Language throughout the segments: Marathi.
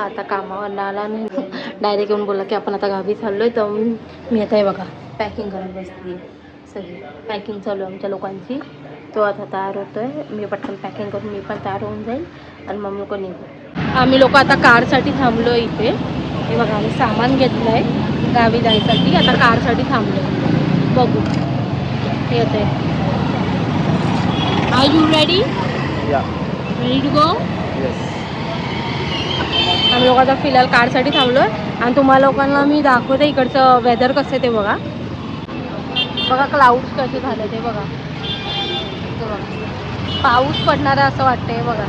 आता कामावर आला नाही, डायरेक्ट येऊन बोलला की आपण आता गावी चाललोय. तर मी आता हे बघा पॅकिंग करत बसली. सगळी पॅकिंग चालू आहे आमच्या लोकांची. तो आता तयार होतोय. मी पटकन पॅकिंग करून मी पण तयार होऊन जाईल आणि मग लोक निघू. आम्ही लोक आता कारसाठी थांबलो इथे. हे बघा आम्ही सामान घेतलं आहे गावी जायसाठी. आता कारसाठी थांबलो. बघू हे येते. Are you ready? Ready to go? आम्ही लोक आता फिलहाल कारसाठी थांबलो आहे आणि तुम्हाला लोकांना मी दाखवते इकडचं वेदर कसं आहे ते बघा. बघा क्लाउड्स कसे झाले ते बघा. पाऊस पडणार आहे असं वाटतंय बघा.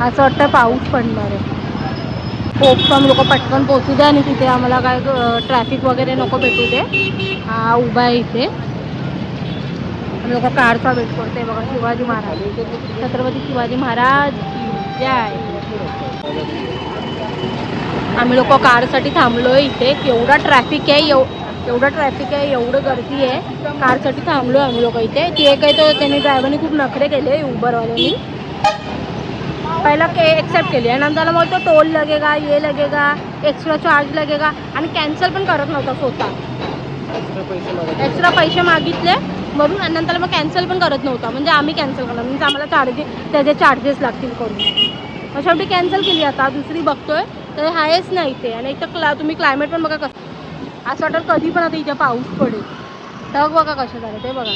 असं वाटतं पाऊस पडणार आहे. खूप आम्ही लोक पटकन पोहोचू दे आणि तिथे आम्हाला काय ट्रॅफिक वगैरे नको भेटू दे. हा उभा आहे इथे. आम्ही लोक कारचा वेट करतोय बघा. शिवाजी महाराज, छत्रपती शिवाजी महाराज की जय. आम्ही लोक कारसाठी थांबलोय इथे. एवढा ट्रॅफिक आहे, एवढं ट्रॅफिक आहे, एवढं गर्दी आहे. कारसाठी थांबलोय आम्ही लोक इथे. ते काही तो त्यांनी ड्रायव्हरने खूप नखरे केले उबरवाल्यांनी. पहिला एक्सेप्ट केली आणि नंतर मग तो टोल लगेगा, ये लगेगा, एक्स्ट्रा चार्ज लगेगा आणि कॅन्सल पण करत नव्हता स्वतः. एक्स्ट्रा पैसे मागितले म्हणून आणि नंतर मग कॅन्सल पण करत नव्हता. म्हणजे आम्ही कॅन्सल करणार म्हणजे आम्हाला त्याचे चार्जेस लागतील करून. मग शेवटी कॅन्सल केली. आता दुसरी बघतोय तर आहेच नाही इथे. आणि इथं तुम्ही क्लायमेट पण बघा कसं. असं वाटतं कधी पण आता इथे पाऊस पडेल. ढग बघा कसे झाले ते बघा.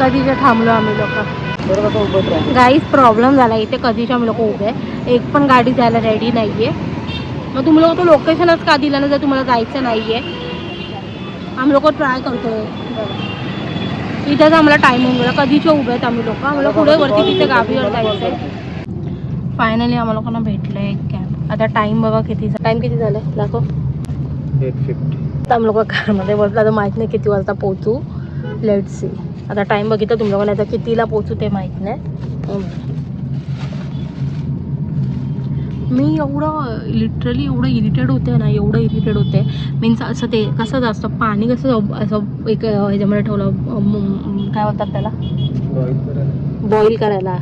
कधीचे थांबलो आम्ही लोक. गाईच प्रॉब्लेम झाला इथे. कधीचे आम्ही लोक उभे. एक पण गाडी जायला रेडी नाहीये. मग तुम्ही लोक तो लोकेशनच का दिला ना जर तुम्हाला जायचं नाहीये. आम्ही लोक ट्राय करतोय. इथेच आम्हाला टाइम होऊन गेला. कधीचे उभे आहेत आम्ही लोक. आम्हाला पुढे वरती तिथे गावीवर जायचं आहे. फायनली आम्हाला लोकांना भेटलं एक कॅब. आता टाइम बघा किती. टाइम किती झालं दाखव. 8:50. आम्ही लोक कारमध्ये बसलो. आता माहीत नाही किती वाजता पोहोचू. Let's see. आता टाइम बघितलं तुम लोकांना. आता कितीला पोहोचू ते माहीत नाही. मी लिटरली एवढं इरिटेड होते ना. एवढं इरिटेड होते मीन्स असं ते कसं जास्त पाणी कसं असं एक ह्याच्यामध्ये ठेवलं. काय बोलतात त्याला बॉईल करायला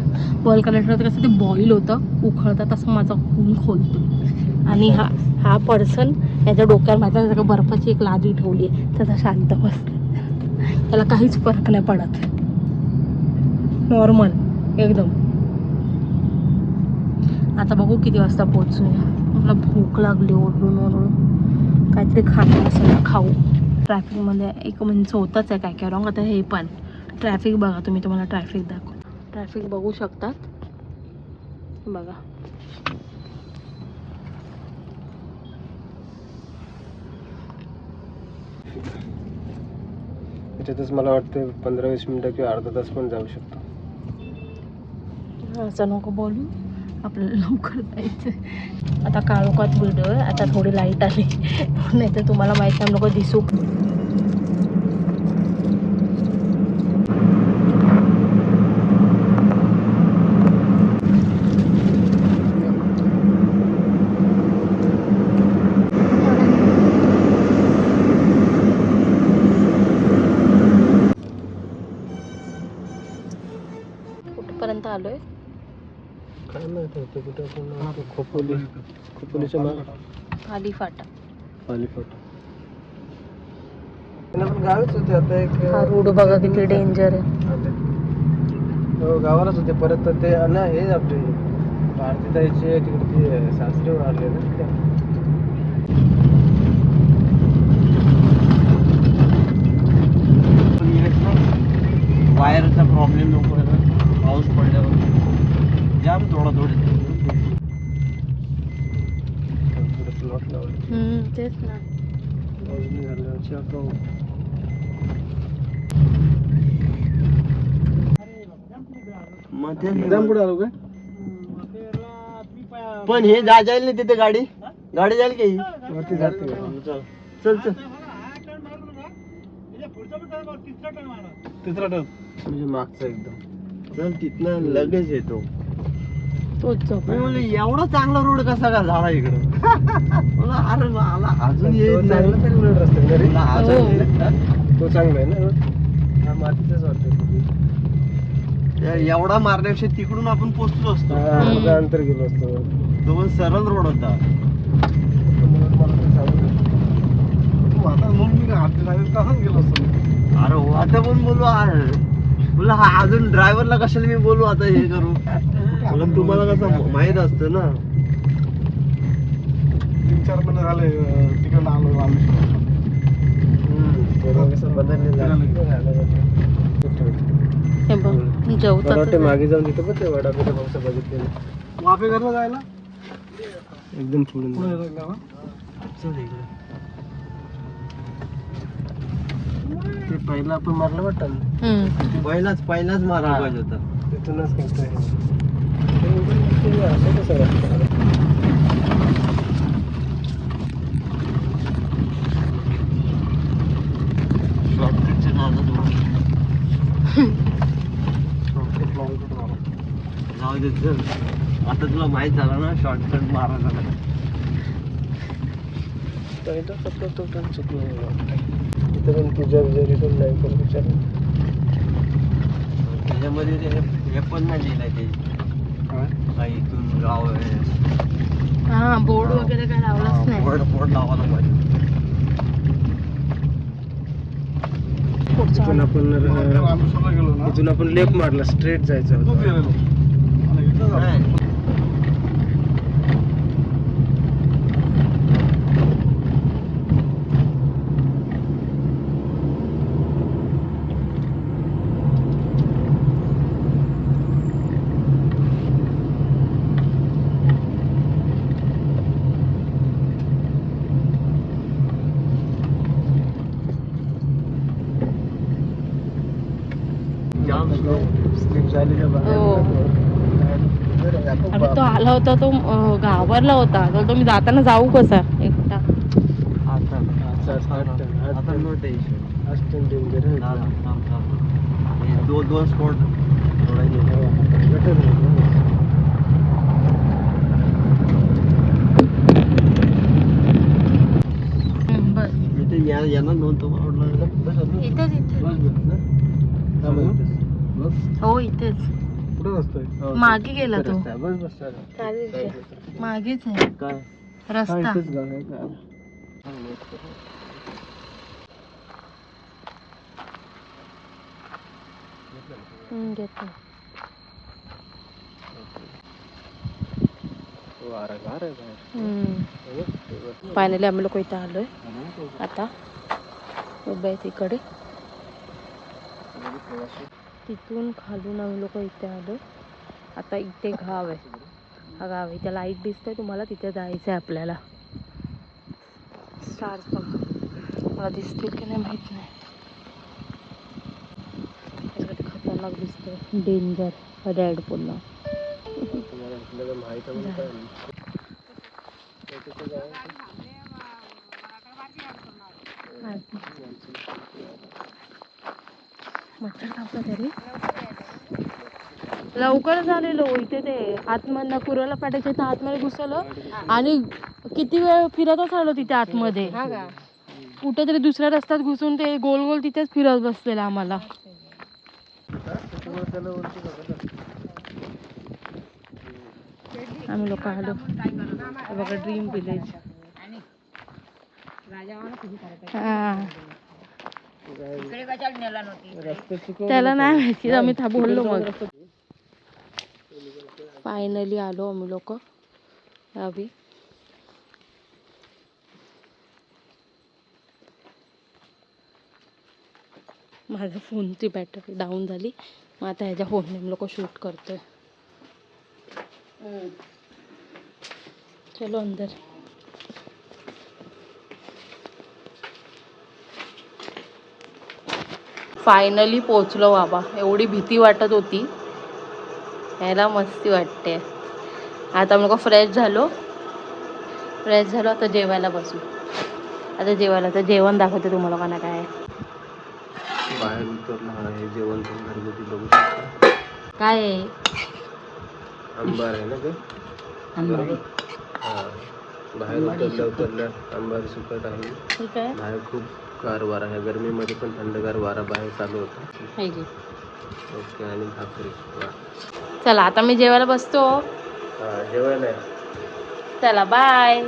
ठेवलं कसं ते बॉईल होतं उखळतं तसं माझा खून खोलतो. आणि हा पर्सन याच्या डोक्यावर माझ्या सगळं बर्फाची एक लादी ठेवली आहे. त्याचा शांत बसला. त्याला काहीच फरक नाही पडत. नॉर्मल एकदम. आता बघू किती वाजता पोहोचूया. मला भूक लागली ओरडून काहीतरी खाणं असेल खाऊ. ट्रॅफिकमध्ये एक म्हणजे होतच आहे काय काय रॉंग. आता हे पण ट्रॅफिक बघा तुम्ही. तुम्हाला ट्रॅफिक दाखव. ट्रॅफिक बघू शकतात बघा. त्याच्यातच मला वाटतं 15-20 मिनिटं किंवा अर्धा तास पण जाऊ शकतो. असं नको बोलू. आपल्याला लवकर जायचं. आता काळोखात व्हिडिओ आहे. आता थोडी लाईट आली नाही तर तुम्हाला माहिती आहे लोक दिसू. कुठपर्यंत आलोय काय माहिती होतं कुठं. खोपोलीच्या मागे खाली फाटा. पण गावीच होते. आता एक हा रोड बघा किती डेंजर आहे. गावालाच होते परत ते ना हे आपले भारती ताईचे तिकडे ते सासरीवर आले ना. वायरचा प्रॉब्लेम नको पाऊस पडल्यावर जाम थोडा तेच ना. पुढे आलो काय. पण हे जाईल नाही तिथे गाडी जाईल काही वरती जाते. चल तिसरा टर्न म्हणजे मागचा एकदम. चल तिथनं लगेच येतो. तोच एवढा चांगला रोड कसा का झाला इकडं. अरे मला अजून तो चांगला आहे ना. हा मातीचाच वाटतो. एवढा मारण्यापेक्षा तिकडून आपण पोहोचलो असतो. अंतर गेलो असतो. तो पण सरळ रोड होता. अरे हो आता पण बोलू बोला हा अजून ड्रायव्हरला कशाला मी बोलू आता हे करू. म्हणून तुम्हाला कसं माहित असतं ना. 3-4 महिने झाले तिकडे आलो हे बघ जेवतात मागे जाऊन तिथे पण ते वडा पिठा भाऊचं बघितले वाफे करणं जायला एकदम पुढे ते पहिला आपण मारलं वाटतं पहिलाच मारायला पाहिजे होता. तिथूनच करतोय शॉर्टकटचे नादात जाऊ दे चल. आता तुला माहित झालं ना शॉर्टकट मारायचा पण तुझ्या रिटर्न नाही करू विचार. त्याच्यामध्ये हे पण नाही लिहिलंय ते इथून गाव आहे. हा बोर्ड वगैरे काय लावलाच नाही. बोर्ड लावायला पाहिजे. इथून आपण लेफ्ट मारला स्ट्रेट जायचं होतं. अरे तो आला होता तो घाबरला होता. तर तो मी जाताना जाऊ कसा एकटा. दोन स्पॉट बस यांना नव्हतं इथेच हो इथेच कुठं असतोय मागे गेला तो. बस मागेच आहे काय रस्ता. घेतो फायनली आम्ही लोक इथे आलोय. आता उभे आहेत इकडे. तिथून खालून आम्ही लोक इथे आलो. आता इथे गाव आहे. हा गाव आहे. इथे लाईट दिसतंय तुम्हाला. तिथे जायचं आहे आपल्याला. स्टार्स बघा मला दिसतील की नाही माहित नाही. खतरनाक दिसतंय. डेंजर रेड पुन्हा मच्छर कापला तरी लवकर झालेलो. इथे ते आतमधनं कुराला पाट्याच्या इथं आतमध्ये घुसलं आणि किती वेळ फिरतच आलो तिथे आतमध्ये. कुठेतरी दुसऱ्या रस्त्यात घुसून ते गोल गोल तिथेच फिरत बसलेलं आम्हाला. आम्ही लोक आलो बघा ड्रीम विलेज. त्याला नाही माहिती. आम्ही बोललो मग. फायनली आलो आम्ही लोक गावी. माझ्या फोनची बॅटरी डाऊन झाली. मग आता ह्याच्या फोनने आम्ही लोक शूट करतोय. चलो अंदर. फायनली पोचलो बाबा. एवढी भीती वाटत होती. यायला मस्ती वाटते. आता आम्ही लोक फ्रेश झालो. आता जेवायला बसू. आता जेवण दाखवते तुम्हाला लोकांना काय बाहेर उतरलं आहे. जेवण पण घरगुती बघू शकता. काय आहे. अंबार आहे ना ते. हा बाहेर उतरल्या अंबारी सुकट आहे. ठीक आहे. बाहेर खूप गार वारा आहे. गरमीमध्ये पण थंडगार वारा बाहेर चालू होता. ओके आणि भाकरी. वा. चला आता मी जेवायला बसतो. हा, जेवायला आहे. चला बाय.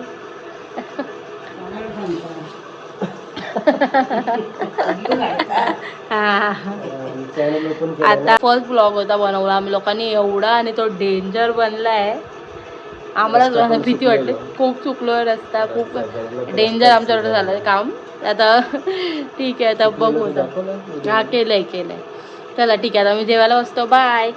चॅनल ओपन केलं आता फर्स्ट ब्लॉग होता बनवला आम्ही लोकांनी एवढा आणि तो डेंजर बनलाय. आम्हाला भीती वाटते. खूप चुकलोय रस्ता खूप डेंजर आमच्याकडे झालं काम. आता ठीक आहे आता बघू. हा केलंय. चला ठीक आहे आता मी जेवायला बसतो. बाय.